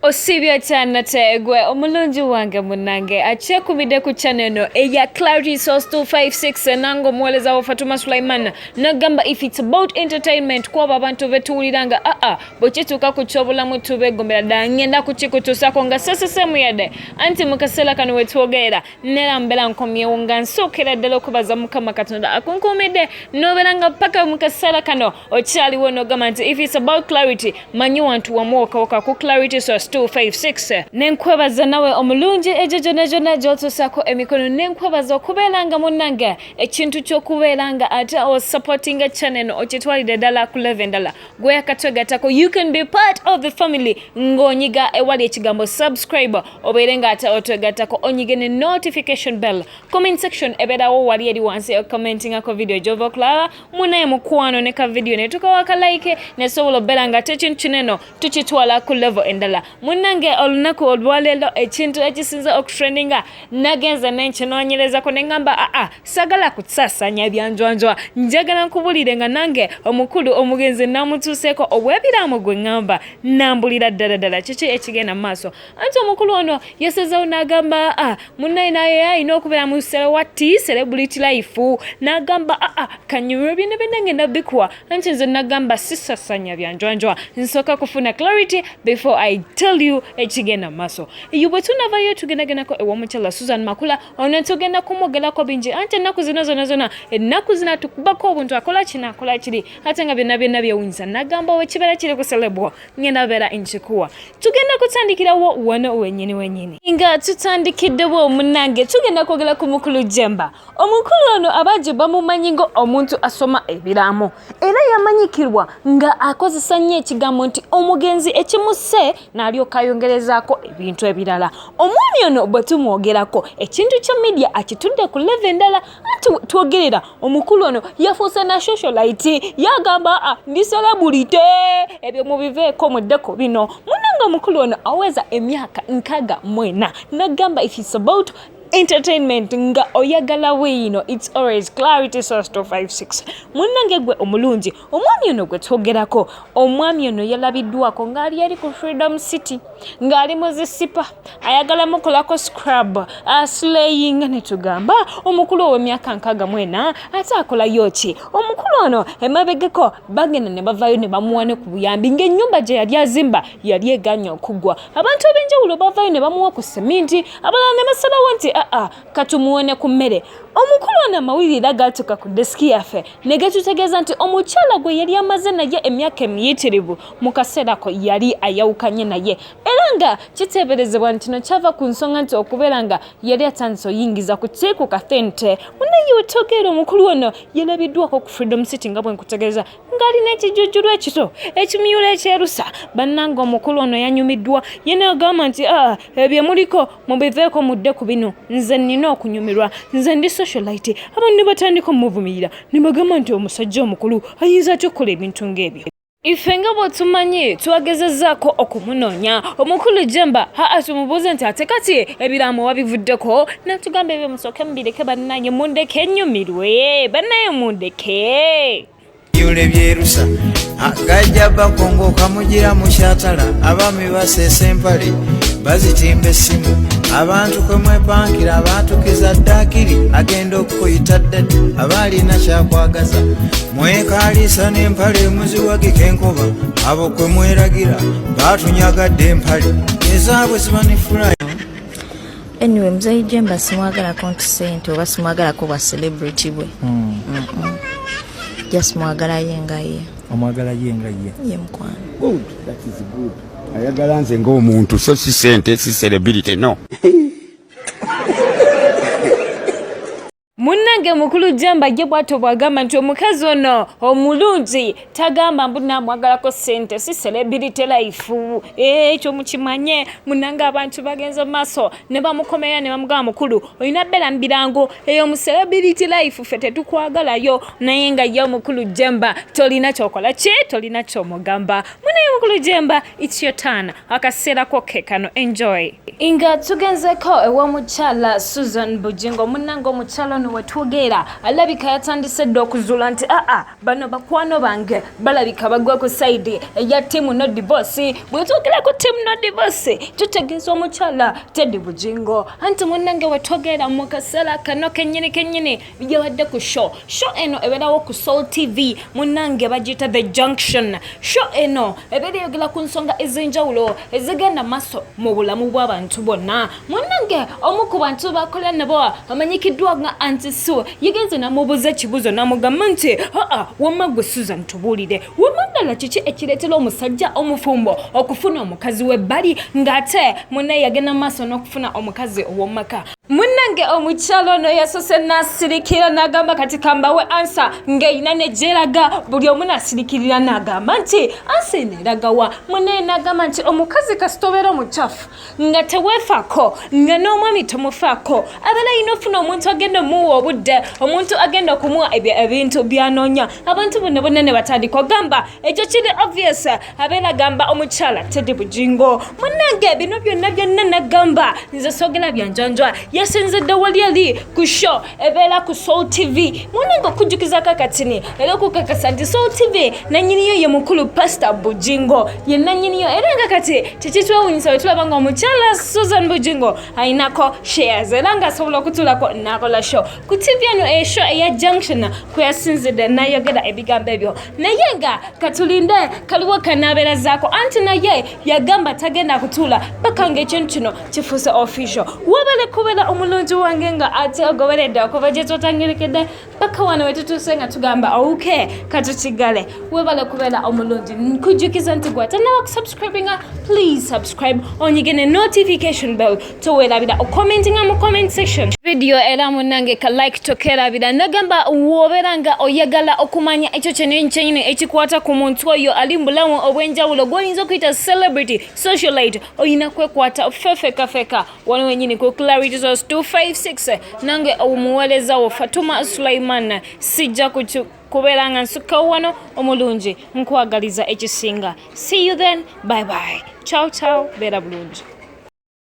Osibya cyane tegwe omulungi wange munange achekumide ku channel no eya Clarity Source 256 nango mweleza wa Fatuma Sulaiman nagamba if it's about entertainment kwa abantu betuuliranga bochituka kuchobula mutube gombera dangenda kuchikutusako nga sesemu yade anti mukasela kano wetwogera nera mbela nkomye wonga nsokera ddala okubaza mukama katonda akunkumide noberanga paka mukasela kano ochali wono gamba nti if it's about clarity manyi wantu wamuoka waka ku Clarity Source 256 nenkwebaza nawe omulungi ejojo najona jotusako emikono nenkwebaza okubeeranga munanga ekintu kyokubeeranga ate o supporting a channel ochitwalide ddala ku $11 gwe akatwegatako you can be part of the family ngonyiga ewali ekigambo subscribe obeerenga ate otwegatako onyige ne notification bell comment section ebeerawo wali eri wansi commenting ako video jovo clara munaye mukwano ne ka video ne tukawaka like ne sobola obeeranga ate ekintu kineno tukitwala ku level endala munange olunaku olwaleero ekintu ekisinza okutrendinga nagenza nenkinonyereza ko nengamba sagala kutsasanya byanjwanjwa njagala nkubulire nga nange omukulu omugenzi namutuseeko obwebirango gwe ngamba nambulira ddala kiki ekigenda maaso anti omukulu ono yasezewo nagamba munaye naye ayina okubeera mu celebrity life nagamba kanyumiro byonna ngenda bikuwa anti nze nagamba sisasanya byanjwanjwa nsooka kufuna clarity before I tell you ekigenda maaso yubwe tunavayo tugendagendako ewomukyala Suzan Makula ono tugenda kumwogerako bingi anti ennaku zino zona ennaku zina tukubako obuntu akola kiri ate nga byonna byewunza nagamba wekibeera kiri ku celebwa ngenda beera nkikuwa tugenda kutandikirawo wano wenyini nga tutandikiddewo munange tugenda kwogera ku mukulu jemba omukulu ono abaje bamumanyi ngo omuntu asoma ebiraamo era yamanyikirwa nga akozesa nnyo ekigambo nti omugenzi ekimuse n'alyoka ayongerezaako ebintu ebirala omwami ono bwe tumwogerako ekintu kya media akitudde ku level endala anti twogerera omukulu ono yafuuse na socialite yagamba ndi celebrity ebyo mubiveeko muddeko bino munanga omukulu ono aweza emyaka 64 nagamba if it's about entertainment nga oyagala wino it's always Clarity Source 256 munange gwe omulungi omwami ono gwe twogerako omwami ono yalabiddwako ngaali yali ku Freedom City ngaali muzisipa ayagala mukolako scrub slaying ne tugamba omukulu ow'emyaka 64 ate akolayo ki omukulu ono emabegeko bagenda ne bavayo ne bamuwane ku buyambi ng'ennyumba gye yali azimba yali eganya okugwa abantu ab'enjawulo bavayo ne bamuwa ku seminti abalala ne basalawo nti katumuone ku mmere omukulu ono amawulire gatuka ku deski yaffe ne gatutegeeza nti omukyala gwe yali amaze naye emyaka emiyitirivu mu kaseera ko yali ayawukanye naye era nga kiteeberezebwa nti kino kyava ku nsonga nti okubeera nga yali atandise oyingiza ku teeku kathente munaye wetogera omukulu ono yalabiddwako ku Freedom City nga bwe nkutegeeza ng'alina ekijujjulu ekito ekimyulo ekyerusa bannanga omukulu ono yanyumiddwa yena agamba nti ebyo muliko mubiveeko mudde ku bino nze nnina okunyumirwa nze ndi socialite abantu ne batandika omuvumirira ne bagamba nti omusajja omukulu ayinza atya okukola ebintu ng'ebyo ife nga bwetumanyi twagezezzaako okumunoonya omukulu jemba tumubuuze nti ate kati ebiraamo wabivuddeko natugamba ebyo musooke mubireke bannanye mundeke ennyumirwe bannaye mundeke yule byerusa gajja bakongo kamugira mukyatala abaami baseesa empale bazitimba essimu abantu kwe mwepankira abatukiza ddakiri agenda okukuyita ddadde abaalina kyakwagaza mwekaalisa n'empale muziwagika enkuba abo kwe mweragira batunyagadde empale ezaabwe zibanifulayo anyway mzayi jemba simwagalako nti sente oba simwagalako bwa celebrity bwe just mwagala yenga ye omwagala yenga ye ye mukwano good that is good ayagala nze ng'omuntu so si sente si celebrity no munange mukulu jamba ye bwato bwagamba nti omukazi ono omulungi tagamba mbu namwagalako sente si celebrity life ekyo mukimanye munange abantu bagenza maaso ne bamukomera ne bamugamba mukulu olina beera mu birango eyo mu celebrity life ffe tetukwagalayo naye nga ye omukulu jamba tolina kyokola tolina kyomugamba munaye Suzan Jemba, it's your turn. Akaseera ko kekano, enjoy. Inga tugenzeko ewa muchala Suzan Bujjingo munango muchalo no wetugera alabika yatandise dokuzula nti bano bakwano bange balabika bagwa ku side ya timu no divorce bwetugera ku timu no divorce tutegezo omuchala Teddy Bujjingo anti munange wetugera mu kasela kano kenyini byawadde ku show eno eberawo ku Soul TV munange bagita The Junction show eno ebere yogera ku nsonga ezenjawulo ezigenda maso mu bulamu bw'abantu bonna munange omu ku bantu bakola nabo amanyikiddwa nga Antisu yigenze namubuza kibuzo namugamba nti wamagwe Suzan tubulire wamagala kiki ekiretera omusajja omufumbo okufuna omukazi w'ebbali ng'ate munne yagenda maaso n'okufuna omukazi ow'omaka munange omukyalo no yasose nasirikira nagamba kati kambawe ansa ng'eyina ne gyeraga buli omu nasirikirira nagamba nti ansa eneragawa munne nagamba nti omukazi kasitobera omucafu nga tewefaako nga n'omwami tomufaako abala yina ofuna omuntu agenda omuwa obudde omuntu agenda okumuwa ebintu byanoonya abantu bonna ne batandika ogamba ekyo kiri obvious abeera gamba omukyala Teddy Bujjingo munange bino byonna nagamba nze soogera byanjanjwa Asinzidde wali ali ku show ebeera ku Soul TV munange okujjukiza kakatini era okukakasa nti Soul TV nannyiniyo ye mukulu Pastor Bujjingo ye nannyiniyo era nga kati tekitwewunyisa bwe tulaba nga omukyala Suzan Bujjingo ayinako shares era nga asobola okutulako n'akola show ku TV eno eshow eya Junction kwe Asinzidde n'ayogera ebigambo ebyo naye nga katulinde kaliwo kanaabeerazaako anti naye yagamba tagenda kutuula paka ng'ekintu kino kifuuse official wabale kubeera omulungi wange nga ate ogoberedde okuva gye twotangerekedde paka wano wetutuuse nga tugamba okay katutigale webale kubeera omulungi nkujjukiza nti gwe atanaba kusubscribinga please subscribe onyigene notification bell towerabira okommentinga mu comment section video era munange ka like tokerabira nagamba wobeera nga oyagala okumanya ekyo kyenyini ekikwata ku muntu oyo ali mu bulamu obw'enjawulo gw'oyinza okuyita celebrity socialite oyina kwekwata fefeka wano wenyini ku Clarity Source 256 nange omuweereza wo Fatuma Sulaiman sijja kubeera nga nsukka wano omulungi nkwagaliza ekisinga see you then bye ciao beera bulungi.